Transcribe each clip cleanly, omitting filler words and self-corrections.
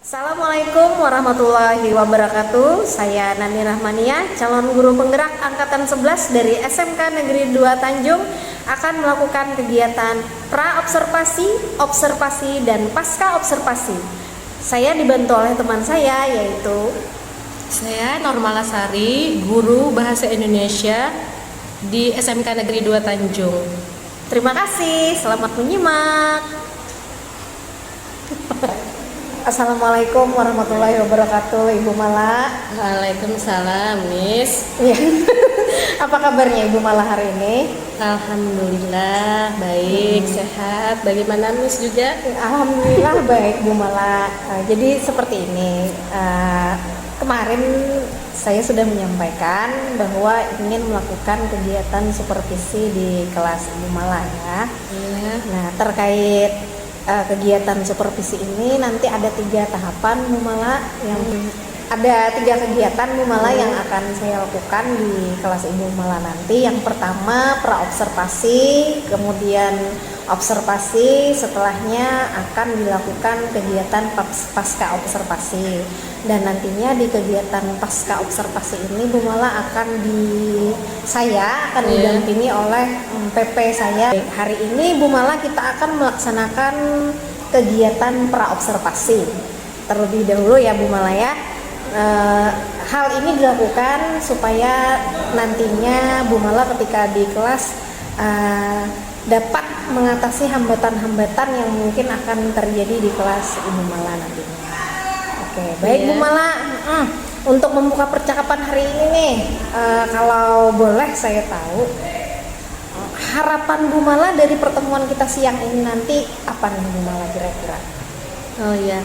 Assalamualaikum warahmatullahi wabarakatuh. Saya Nani Rahmania, calon guru penggerak angkatan 11 dari SMK Negeri 2 Tanjung, akan melakukan kegiatan pra-observasi, observasi, dan pasca observasi. Saya dibantu oleh teman saya, yaitu Saya Norma Lasari, guru Bahasa Indonesia di SMK Negeri 2 Tanjung. terima kasih. Selamat menyimak. Assalamualaikum warahmatullahi wabarakatuh, Ibu Mala. Waalaikumsalam, Miss. Iya. Apa kabarnya Ibu Mala hari ini? Alhamdulillah baik, sehat. Bagaimana Miss juga? Alhamdulillah baik Bu Mala. Jadi seperti ini, kemarin saya sudah menyampaikan bahwa ingin melakukan kegiatan supervisi di kelas Ibu Mala ya. Iya. Nah, terkait kegiatan supervisi ini nanti ada 3 tahapan Bu Mala, yang ada 3 kegiatan Bu Mala yang akan saya lakukan di kelas Ibu Mala nanti. Yang pertama pra-observasi, kemudian observasi, setelahnya akan dilakukan kegiatan pasca observasi. Dan nantinya di kegiatan pasca observasi ini Bu Mala saya akan didampingi oleh PP saya. Hari ini Bu Mala kita akan melaksanakan kegiatan pra-observasi terlebih dahulu ya Bu Mala ya. Hal ini dilakukan supaya nantinya Bu Mala ketika di kelas dapat mengatasi hambatan-hambatan yang mungkin akan terjadi di kelas Ibu Mala nantinya. Oke, baik Bu Mala. Untuk membuka percakapan hari ini nih, kalau boleh saya tahu harapan Bu Mala dari pertemuan kita siang ini nanti apa nih Bu Mala kira-kira? Oh ya,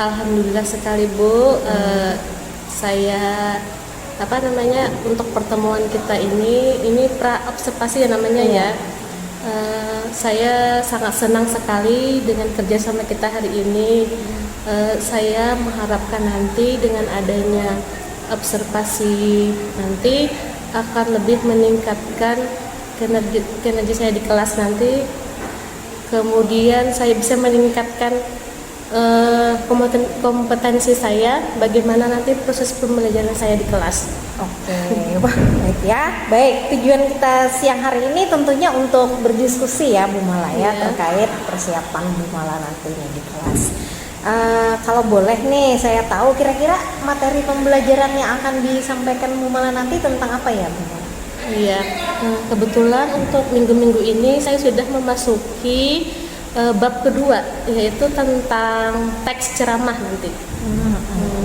alhamdulillah sekali Bu. Saya untuk pertemuan kita ini pra observasi ya namanya ya. Saya sangat senang sekali dengan kerjasama kita hari ini. Saya mengharapkan nanti dengan adanya observasi nanti akan lebih meningkatkan kinerja saya di kelas nanti. Kemudian saya bisa meningkatkan kompetensi saya bagaimana nanti proses pembelajaran saya di kelas. Oke, wah baik ya. Baik, tujuan kita siang hari ini tentunya untuk berdiskusi ya Bu Mala ya, terkait persiapan Bu Mala nantinya di kelas. Kalau boleh nih saya tahu kira-kira materi pembelajaran yang akan disampaikan Bu Mala nanti tentang apa ya Bu Mala? Iya, kebetulan untuk minggu-minggu ini saya sudah memasuki bab kedua, yaitu tentang teks ceramah nanti.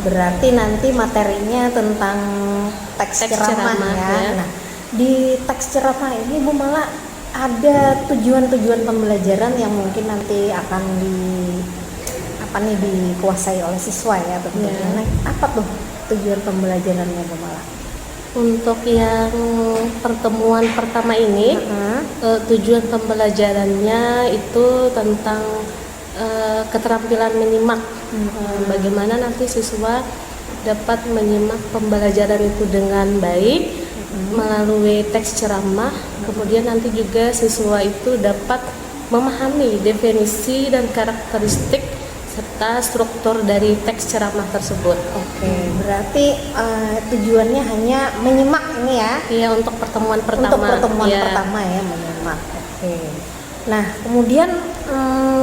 Berarti nanti materinya tentang teks ceramah ya. Nah, di teks ceramah ini Bu Mala ada tujuan-tujuan pembelajaran yang mungkin nanti akan dikuasai oleh siswa ya tentunya. Nah, apa tuh tujuan pembelajarannya Bu Mala? Untuk yang pertemuan pertama ini, tujuan pembelajarannya itu tentang keterampilan menyimak. Bagaimana nanti siswa dapat menyimak pembelajaran itu dengan baik melalui teks ceramah. Kemudian nanti juga siswa itu dapat memahami definisi dan karakteristik serta struktur dari teks ceramah tersebut. Oke, berarti tujuannya hanya menyimak ini ya? Iya, untuk pertemuan pertama. Untuk pertemuan pertama ya, menyimak. Oke. Nah, kemudian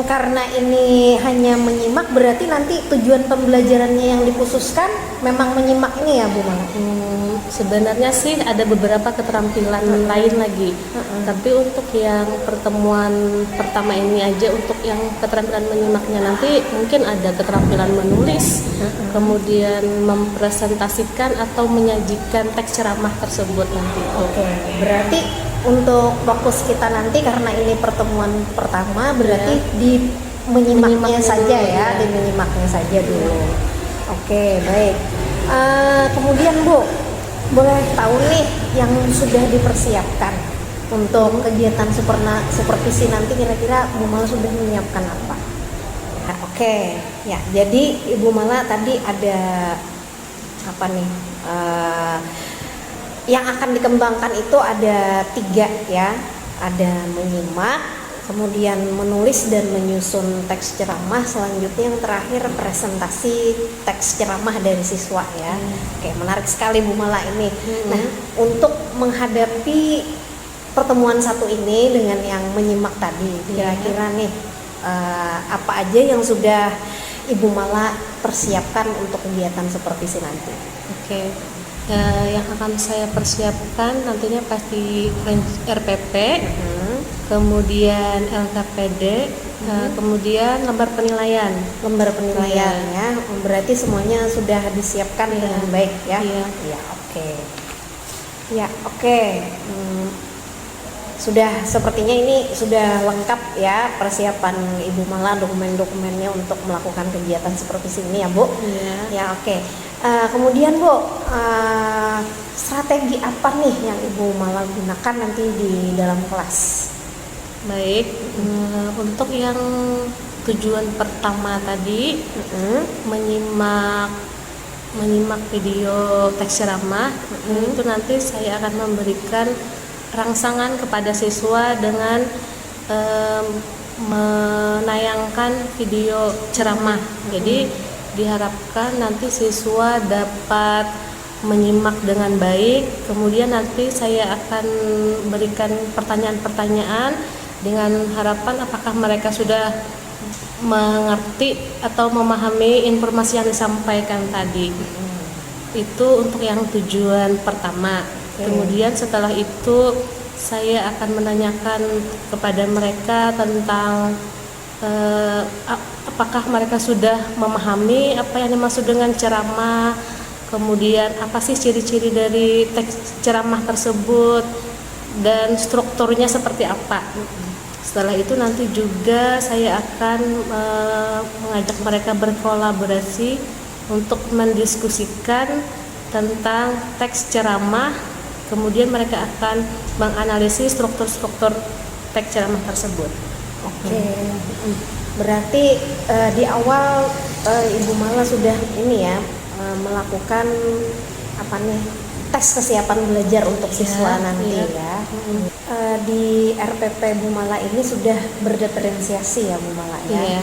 karena ini hanya menyimak, berarti nanti tujuan pembelajarannya yang dikhususkan memang menyimak ini ya Bu Mala? Sebenarnya sih ada beberapa keterampilan lain lagi, tapi untuk yang pertemuan pertama ini aja, untuk yang keterampilan menyimaknya nanti mungkin ada keterampilan menulis, kemudian mempresentasikan atau menyajikan teks ceramah tersebut nanti. Oke, berarti untuk fokus kita nanti karena ini pertemuan pertama berarti di menyimaknya saja ya, di menyimaknya saja dulu. Oke, baik. Kemudian Bu, boleh tahu nih yang sudah dipersiapkan untuk kegiatan supervisi nanti, kira-kira Bu Mala sudah menyiapkan apa? Nah, oke, ya. Jadi Ibu Mala tadi ada apa nih? Yang akan dikembangkan itu ada 3 ya. Ada menyimak, kemudian menulis dan menyusun teks ceramah, selanjutnya yang terakhir presentasi teks ceramah dari siswa ya. Oke, menarik sekali Bu Mala ini. Nah, untuk menghadapi pertemuan satu ini dengan yang menyimak tadi, kira-kira nih apa aja yang sudah Ibu Mala persiapkan untuk kegiatan supervisi nanti? Oke. Yang akan saya persiapkan nantinya pasti RPP, kemudian LKPD, kemudian lembar penilaian. Lembar penilaian ya, berarti semuanya sudah disiapkan dengan baik ya. Iya. Oke. Ya, oke. Sudah sepertinya ini sudah lengkap ya persiapan Ibu Mala, dokumen-dokumennya untuk melakukan kegiatan supervisi ini ya Bu. Iya. Ya, oke. Kemudian Bu, strategi apa nih yang Ibu Mala gunakan nanti di dalam kelas? Baik, untuk yang tujuan pertama tadi, menyimak video teks ceramah, itu nanti saya akan memberikan rangsangan kepada siswa dengan menayangkan video ceramah. Jadi diharapkan nanti siswa dapat menyimak dengan baik, kemudian nanti saya akan berikan pertanyaan-pertanyaan dengan harapan apakah mereka sudah mengerti atau memahami informasi yang disampaikan tadi. Itu untuk yang tujuan pertama. Kemudian setelah itu saya akan menanyakan kepada mereka tentang apakah mereka sudah memahami apa yang dimaksud dengan ceramah, kemudian apa sih ciri-ciri dari teks ceramah tersebut dan strukturnya seperti apa. Setelah itu nanti juga saya akan mengajak mereka berkolaborasi untuk mendiskusikan tentang teks ceramah, kemudian mereka akan menganalisis struktur-struktur teks ceramah tersebut. Oke. Berarti di awal Ibu Mala sudah ini ya melakukan apa nih tes kesiapan belajar untuk siswa nanti ya. Di RPP Bu Mala ini sudah berdiferensiasi ya Bu Mala ya.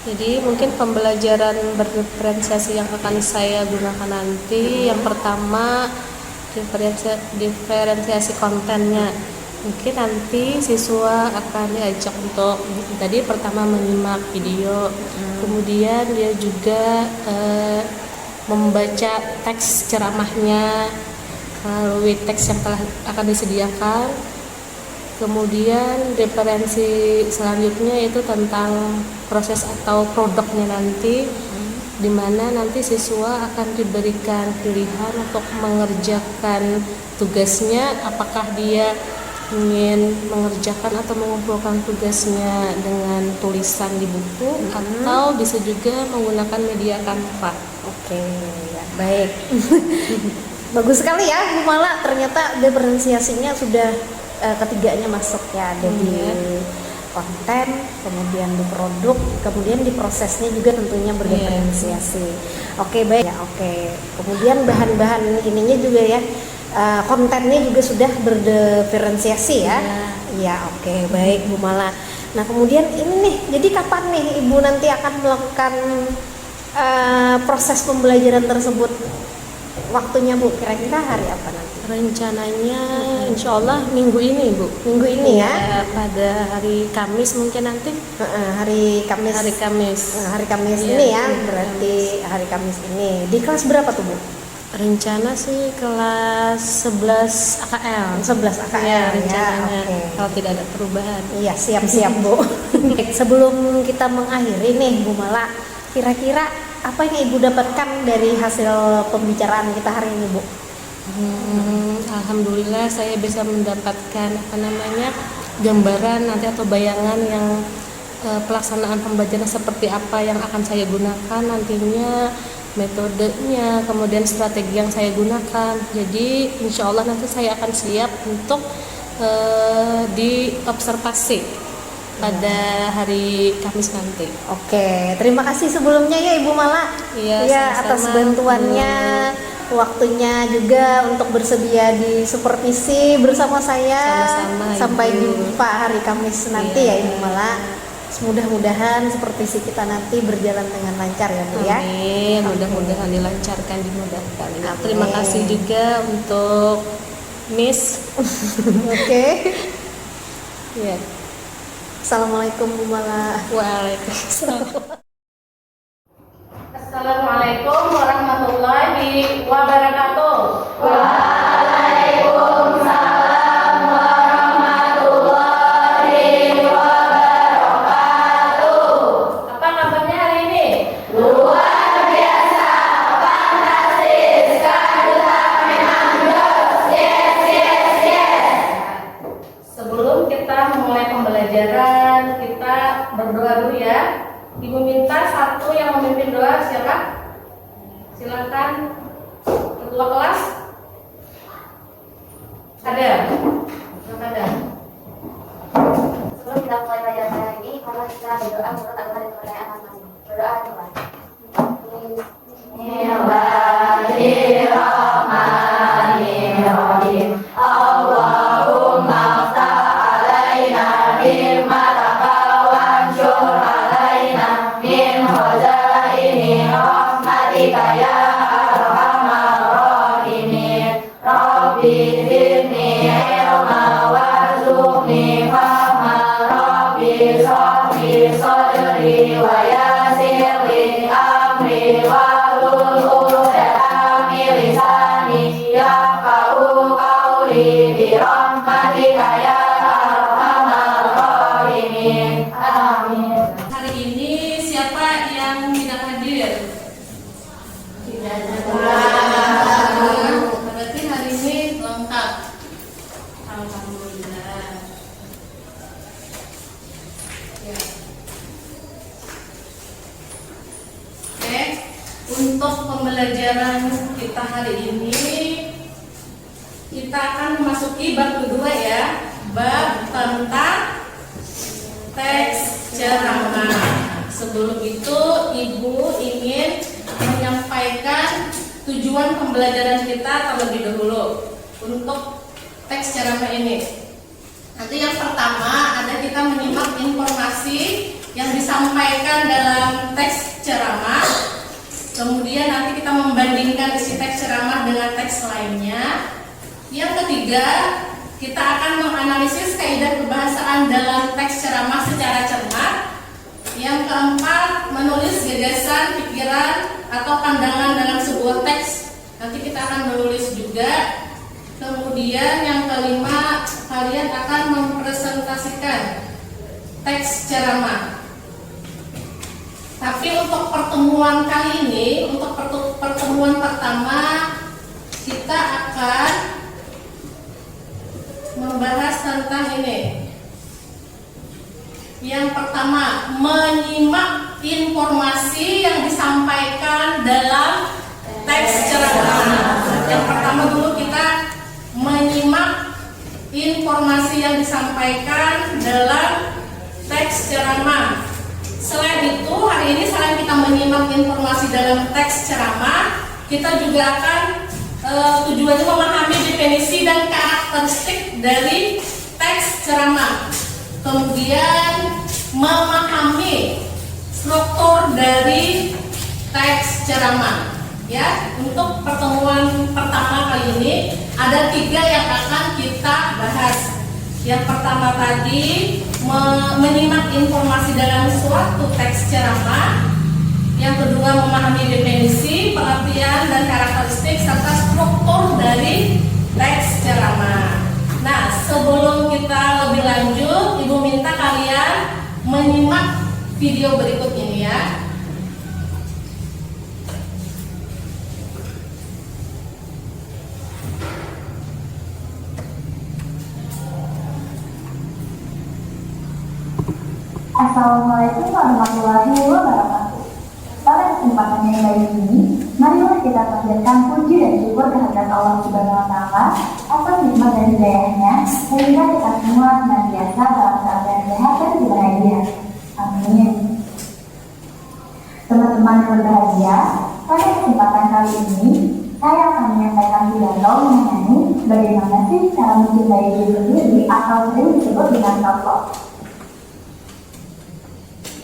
Jadi mungkin pembelajaran berdiferensiasi yang akan saya gunakan nanti yang pertama diferensiasi kontennya. Mungkin nanti siswa akan diajak untuk tadi pertama menyimak video, kemudian dia juga membaca teks ceramahnya melalui teks yang telah akan disediakan. Kemudian referensi selanjutnya itu tentang proses atau produknya nanti, di mana nanti siswa akan diberikan pilihan untuk mengerjakan tugasnya, apakah dia ingin mengerjakan atau mengumpulkan tugasnya dengan tulisan di buku atau bisa juga menggunakan media Canva. Oke, ya, baik. Bagus sekali ya Bu Mala, ternyata diferensiasinya sudah ketiganya masuk ya, ada di konten, kemudian di produk, kemudian di prosesnya juga tentunya berdiferensiasi. Oke, baik ya, oke. Kemudian bahan-bahan ininya juga ya, kontennya juga sudah berdiferensiasi ya. Ya, oke, baik Bu Mala. Nah, kemudian ini nih, jadi kapan nih Ibu nanti akan melakukan proses pembelajaran tersebut? Waktunya Bu, kira-kira hari apa nanti? Rencananya insya Allah minggu ini Bu. Minggu ini ya? Pada hari Kamis mungkin nanti. Hari Kamis. Hari Kamis. Hari Kamis ini ya, berarti hari Kamis ini. Di kelas berapa tuh Bu? Rencana sih kelas 11 AKL. 11 AKL ya, rencananya. Okay. Kalau tidak ada perubahan. Iya, siap-siap Bu. Sebelum kita mengakhiri nih Bu Mala, kira-kira apa yang Ibu dapatkan dari hasil pembicaraan kita hari ini Bu? Alhamdulillah saya bisa mendapatkan gambaran nanti atau bayangan yang pelaksanaan pembelajaran seperti apa yang akan saya gunakan nantinya, metodenya, kemudian strategi yang saya gunakan. Jadi insya Allah nanti saya akan siap untuk diobservasi pada hari Kamis nanti. Oke, terima kasih sebelumnya ya Ibu Mala. Iya, atas bantuannya waktunya juga untuk bersedia di supervisi bersama saya. Sama-sama, Sampai Ibu. jumpa hari Kamis nanti ya Ibu Mala. Mudah-mudahan supervisi kita nanti berjalan dengan lancar ya Bu ya. Amin, mudah-mudahan dilancarkan, dimudahkan. Amin. Terima kasih juga untuk Miss. Oke. Ya. Assalamualaikum Bu Mala. Waalaikumsalam. Assalamualaikum warahmatullahi wabarakatuh. Apa kabarnya hari ini? Sebelum kita memulai pembelajaran, kita berdoa dulu ya. Ibu minta satu yang memimpin doa, siapa? Silakan. Ketua kelas? Ada? Ada. Sebelum kita mulai pelajaran hari ini, mari kita berdoa menurut agama dan kepercayaan masing-masing. Berdoa coba. Bismillahirrahmanirrahim. Allahumma ftah alaina hikmataka wansyur alaina min khazaini rahmatika ya arhamar rahimin. Rabbi zidni ilma warzuqni fahma. Rabbi shrahli sadri wa yassir li amri wahlul 'uqdatam min lisani yafqahu qawli bi rahmatika ya arhamar rahimin. Amin. Hari ini siapa yang tidak hadir? Tidak ada. Berarti hari ini lengkap. Alhamdulillah. Ya. Oke, untuk pembelajaran kita hari ini kita akan memasuki bab kedua ya, bab tentang teks ceramah. Sebelum itu Ibu ingin menyampaikan tujuan pembelajaran kita terlebih dahulu untuk teks ceramah ini. Nanti yang pertama ada kita menyimak informasi yang disampaikan dalam teks ceramah. Kemudian nanti kita membandingkan isi teks ceramah dengan teks lainnya. Yang ketiga, kita akan menganalisis kaidah kebahasaan dalam teks ceramah secara cermat. Yang keempat, menulis gagasan, pikiran, atau pandangan dalam sebuah teks. Nanti kita akan menulis juga. Kemudian yang kelima, kalian akan mempresentasikan teks ceramah. Tapi untuk pertemuan kali ini, untuk pertemuan pertama, kita akan membahas tentang ini. Yang pertama, menyimak informasi yang disampaikan dalam teks ceramah. Yang pertama dulu kita menyimak informasi yang disampaikan dalam teks ceramah. Selain itu, hari ini selain kita menyimak informasi dalam teks ceramah, kita juga akan tujuannya memahami definisi dan karakteristik dari teks ceramah. Kemudian memahami struktur dari teks ceramah. Ya, untuk pertemuan pertama kali ini ada 3 yang akan kita bahas. Yang pertama tadi menyimak informasi dalam suatu teks ceramah. Yang kedua memahami definisi, pengertian dan karakteristik serta struktur dari teks ceramah. Nah, sebelum kita lebih lanjut, Ibu minta kalian menyimak video berikut ini ya. Assalamualaikum warahmatullahi wabarakatuh. Pada kesempatan yang baik ini, marilah kita panjatkan puji dan syukur kehadirat Allah Subhanahu wa Ta'ala atas nikmat dan hidayahnya, sehingga kita semua senantiasa dalam keadaan sehat dan bahagia. Amin. Teman-teman yang berbahagia, pada kesempatan kali ini, saya akan bagaimana sih cara mencintai diri sendiri atau sering disebut dengan self-love?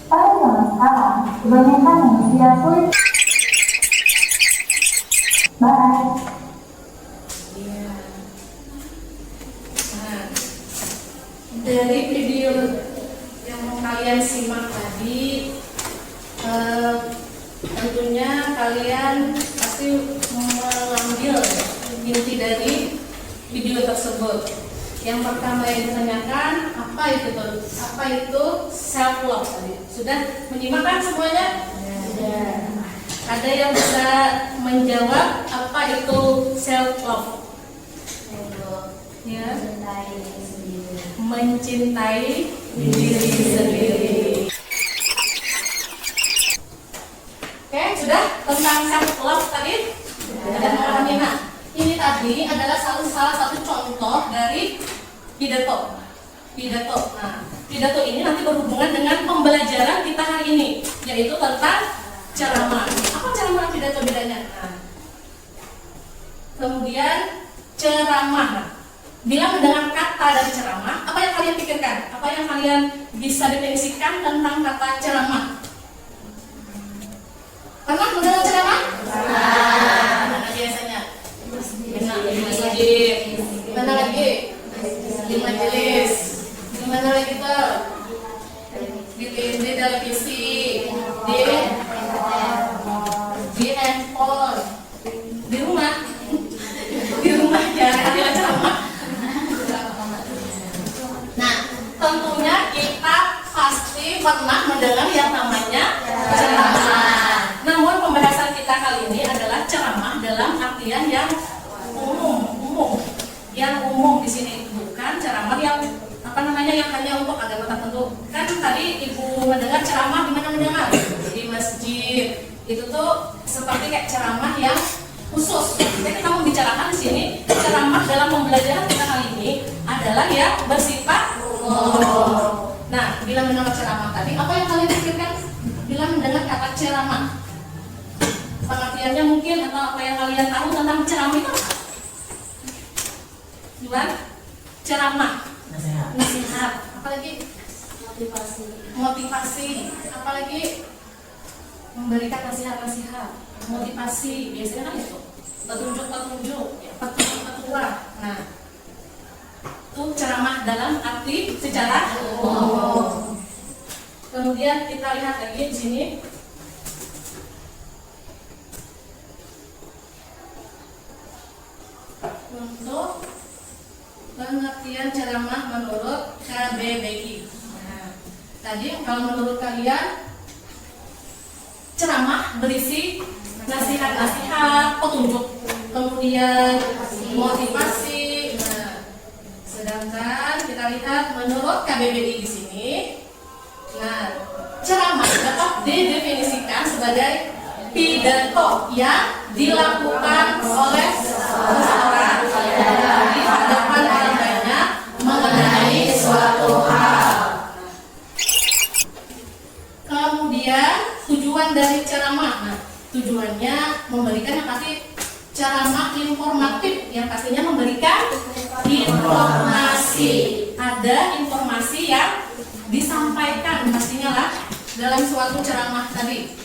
Pada zaman sekarang, kebanyakan manusia sulit. Bye. Iya. Nah, dari video yang mau kalian simak tadi, tentunya kalian pasti mengambil inti dari video tersebut. Yang pertama yang ditanyakan, apa itu self love tadi? Sudah menyimak kan semuanya? Ya. Ada yang bisa menjawab apa itu self love? Ya. Mencintai diri sendiri. Oke, sudah tentang self love tadi? Ada memahami? Nah, ini tadi adalah salah satu contoh dari pidato. Nah, pidato ini nanti berhubungan dengan pembelajaran kita hari ini, yaitu tentang ceramah. Apa ceramah pidato bedanya? Nah, kemudian ceramah. Bila mendengar kata dari ceramah, apa yang kalian pikirkan? Apa yang kalian bisa definisikan tentang kata ceramah? Pernah mendengar ceramah? Mana biasanya? Di masjid. Mana lagi? Di majelis. Di mana lagi tuh? Di televisi. Di handphone. Di rumah. Di rumah ya, ada ceramah. Nah, tentunya kita pasti pernah mendengar yang namanya ceramah. Namun pembahasan kita kali ini adalah ceramah dalam artian yang umum. Yang umum di sini bukan ceramah yang yang hanya untuk agama tertentu. Kan tadi ibu mendengar ceramah di mana mendengar? Di masjid. Itu tuh seperti kayak ceramah yang khusus. Jadi kita membicarakan di sini ceramah dalam pembelajaran kita kali ini adalah yang bersifat umum. Nah, bila mendengar ceramah tadi, apa yang kalian pikirkan bila mendengar kata ceramah? Pengertiannya mungkin atau apa yang kalian tahu tentang ceramah itu apa? Gimana? Ceramah, nasihat, apalagi motivasi, apalagi memberikan nasihat, motivasi, biasanya kan itu petunjuk, petua. Nah, itu ceramah dalam arti secara umum. Kemudian kita lihat lagi di sini. Untuk pengertian ceramah menurut KBBI. Nah, tadi kalau menurut kalian ceramah berisi nasihat-nasihat, petunjuk, kemudian motivasi. Nah, sedangkan kita lihat menurut KBBI di sini, nah, ceramah dapat didefinisikan sebagai pidato yang dilakukan oleh seseorang di hadapan orang banyak mengenai suatu hal. Kemudian tujuan dari ceramah, nah, tujuannya memberikan yang pasti ceramah informatif, yang pastinya memberikan informasi. Ada informasi yang disampaikan pastinya lah dalam suatu ceramah tadi.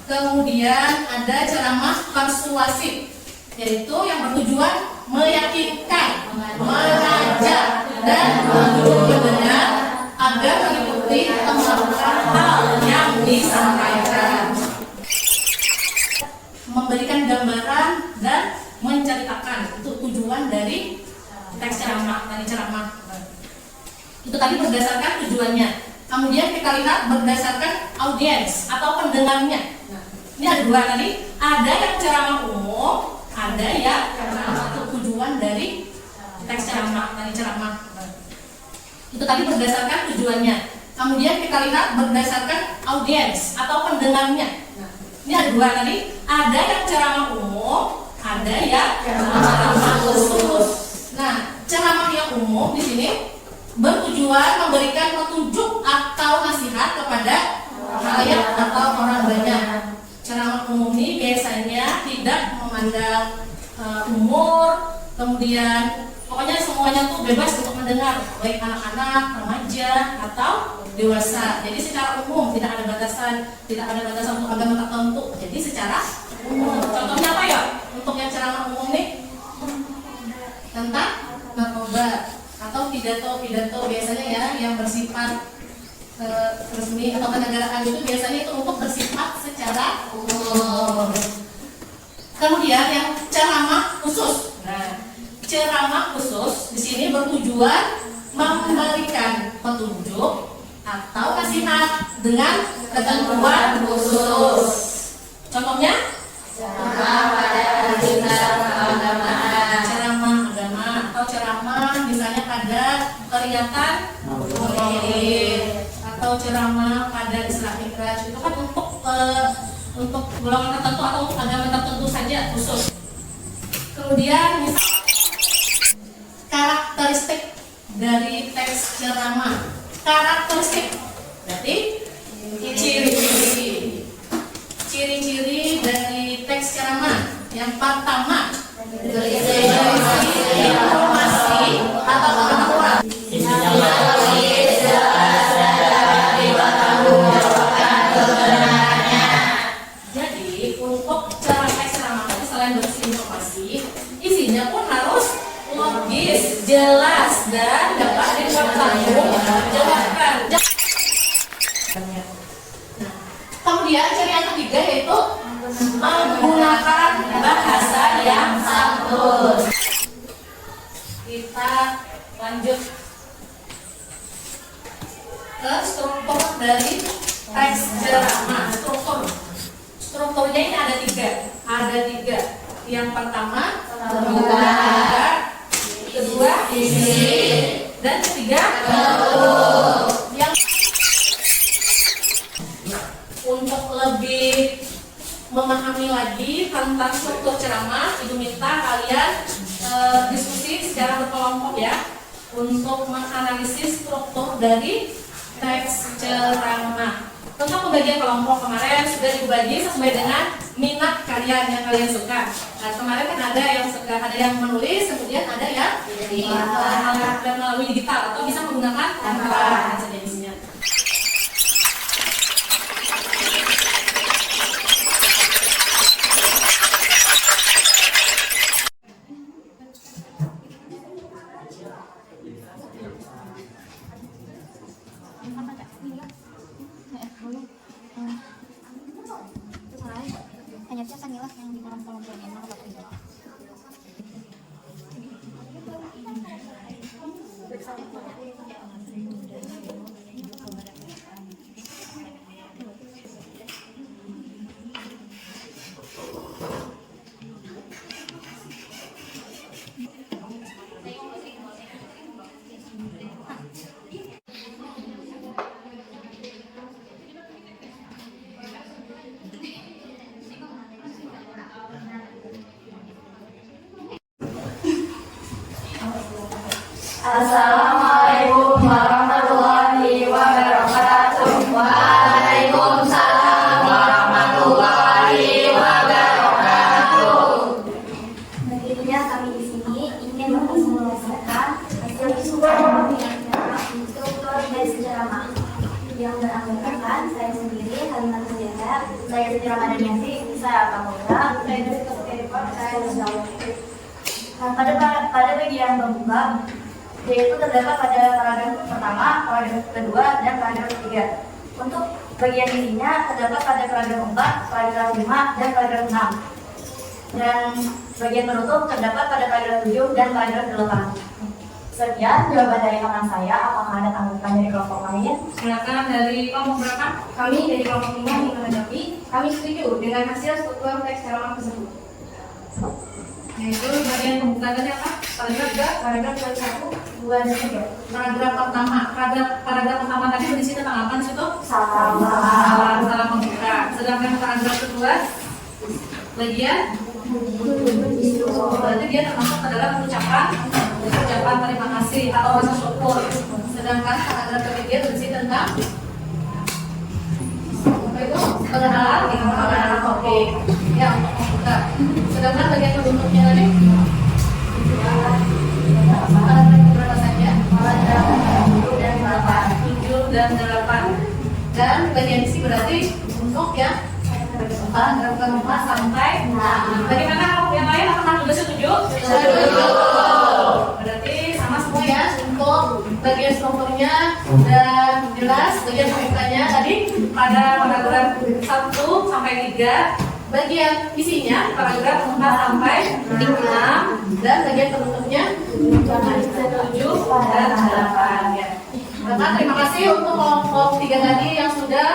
Kemudian ada ceramah persuasif, yaitu yang bertujuan meyakinkan, mengajak, dan menunjuk kebenaran agar mengikuti melakukan hal yang disampaikan. Memberikan gambaran dan menceritakan, itu tujuan dari teks ceramah, Itu tadi berdasarkan tujuannya. Kemudian kita lihat berdasarkan audiens atau pendengarnya. Nah, ini ada dua tadi. Ada yang ceramah umum, ada yang ceramah untuk tujuan dari teks ceramah. Itu tadi berdasarkan tujuannya. Kemudian kita lihat berdasarkan audiens atau pendengarnya. Nah, ini ada dua tadi. Ada yang ceramah umum, ada yang ceramah khusus. Nah, ceramah yang umum di sini bertujuan memberikan petunjuk atau nasihat kepada khalayak atau orang banyak. Ceramah umum ini biasanya tidak memandang umur, kemudian pokoknya semuanya tuh bebas untuk mendengar, baik anak-anak, remaja atau dewasa. Jadi secara umum tidak ada batasan untuk agama tertentu. Jadi secara umum. Contohnya apa ya? Untuk yang ceramah umum nih tentang narkoba atau pidato biasanya ya yang bersifat resmi atau kenegaraan itu biasanya itu untuk bersifat secara umum. Kemudian yang ceramah khusus. Nah, ceramah khusus di sini bertujuan memberikan petunjuk atau nasihat dengan ketentuan khusus. Contohnya ceramah pada ceramah agama atau ceramah misalnya pada kegiatan maulid atau ceramah pada Isra Mi'raj itu kan untuk golongan tertentu atau untuk agama tertentu saja khusus. Kemudian karakteristik dari teks ceramah. Karakteristik berarti ciri-ciri dari teks ceramah. Yang pertama, informasi atau pengetahuan. Jadi untuk teks ceramah itu selain berisi informasi, isinya pun harus logis, jelas dan dapat dipertanggungjawabkan. Kemudian ciri yang ketiga yaitu menggunakan bahasa yang santun. Kita lanjut ke struktur dari teks ceramah. Strukturnya ini ada tiga. Yang pertama pembuka, kedua isi, dan ketiga yang untuk lebih memahami lagi tentang struktur ceramah, Ibu minta kalian diskusi secara berkelompok ya untuk menganalisis struktur dari teks ceramah. Tentang pembagian kelompok kemarin sudah dibagi sesuai dengan minat kalian yang kalian suka. Nah, kemarin kan ada yang menulis, kemudian ada yang melalui digital atau bisa menggunakan tanpa saja isinya. Assalamualaikum warahmatullahi wabarakatuh. Waalaikumsalam warahmatullahi wabarakatuh. Akhirnya kami di sini ingin mempresentasikan hasil diskusi struktur dari ceramah yang beranggotakan saya sendiri, Halimah Sujana, saya sendiri Ramadan Yanti, saya Kamula, saya dari Kementerian, saya Rizal. Pada bagian pembuka, yaitu terdapat pada paragraf pertama, paragraf kedua, dan paragraf ketiga. Untuk bagian isinya terdapat pada paragraf 4, paragraf 5, dan paragraf 6. Dan bagian penutup terdapat pada paragraf 7 dan paragraf 8. Sekian jawaban dari kawan saya. Apakah ada tanggapan dari kelompok lain? Silakan dari kelompok berapa? Kami dari kelompok 5 ingin menanggapi. Kami setuju dengan hasil struktur teks ceramah tersebut. Yaitu bagian pembukaan tadi apa? Paragraf 1, 2, dan 3. Paragraf pertama tadi berisi tentang apa di situ? Salam pembuka. Sedangkan paragraf kedua bagian berarti dia termasuk adalah ucapan terima kasih atau rasa syukur. Sedangkan paragraf ketiga berisi tentang apa itu? Pengenalan topik. Ya, untuk pembuka. Sedangkan bagian penutupnya tadi paragraf berapa saja? Paragraf 7 dan 8. 7 dan 8. Dan bagian isi berarti untuk yang paragraf keempat sampai 6. Bagaimana kalau yang lain apakah juga setuju? Setuju. Berarti sama semua ya untuk bagian strukturnya dan jelas bagian pembukaannya tadi pada paragraf 1 sampai 3. Bagian isinya paragraf 4 sampai 6 dan bagian penutupnya 7 dan 8 ya. Bapak terima kasih untuk kelompok 3 tadi yang sudah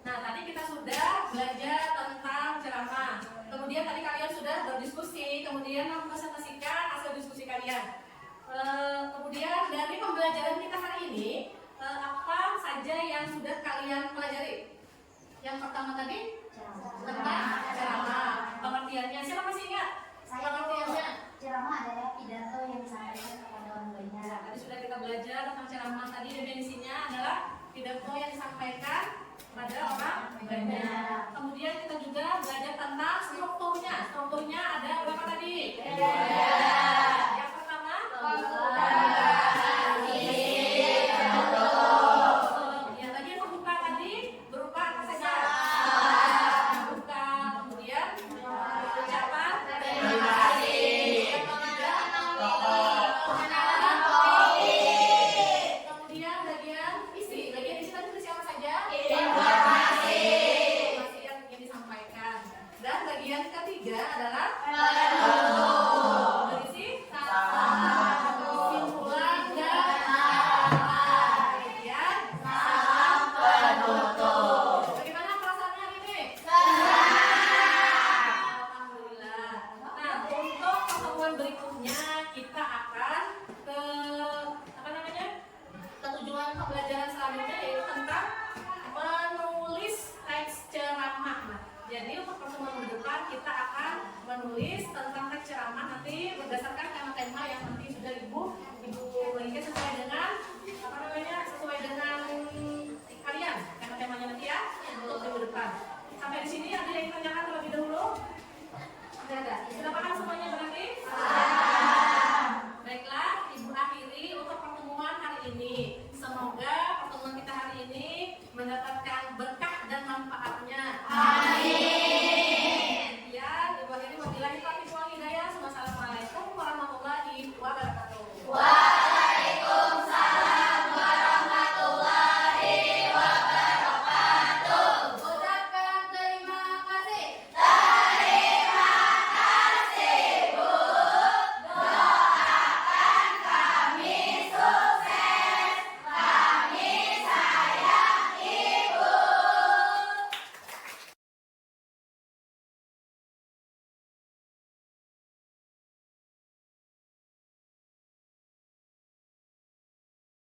Nah, tadi kita sudah belajar tentang ceramah. Kemudian tadi kalian sudah berdiskusi, kemudian mempresentasikan hasil diskusi kalian. Kemudian dari pembelajaran kita hari ini, apa saja yang sudah kalian pelajari? Yang pertama tadi tentang ceramah. Pengertiannya, siapa masih ingat? Pengertiannya. Ceramah adalah pidato yang disampaikan kepada orang banyak. Nah, tadi sudah kita belajar tentang ceramah. Tadi definisinya adalah pidato yang disampaikan pada orang banyak. Kemudian kita juga belajar tentang strukturnya. Strukturnya ada berapa tadi? Yang pertama, yang tadi yang pembuka tadi berupa apa saja? Pembuka, kemudian ucapan terima kasih. Kemudian bagian isi tadi berisi apa saja? Informasi yang ingin disampaikan. Dan bagian ketiga adalah berisi kesimpulan dan kemudian penutup. Bagaimana perasaannya hari ini? Alhamdulillah. Nah, untuk pertemuan berikutnya kita akan ke tujuan pembelajaran selanjutnya yaitu tentang menulis teks ceramah. Nah, jadi untuk pertemuan depan kita akan menulis tentang teks ceramah nanti berdasarkan tema-tema yang nanti sudah ibu berikan sesuai dengan sesuai dengan kalian tema-temanya nanti ya untuk minggu depan. Sampai di sini ada yang ditanyakan terlebih dahulu? Tidak ada. Sudah paham semuanya berarti? Baiklah, ibu akhiri untuk pertemuan hari ini. Semoga pertemuan kita hari ini mendapatkan berkah dan manfaatnya. Amin. Ya, ibu akhiri wabillahi taufiq.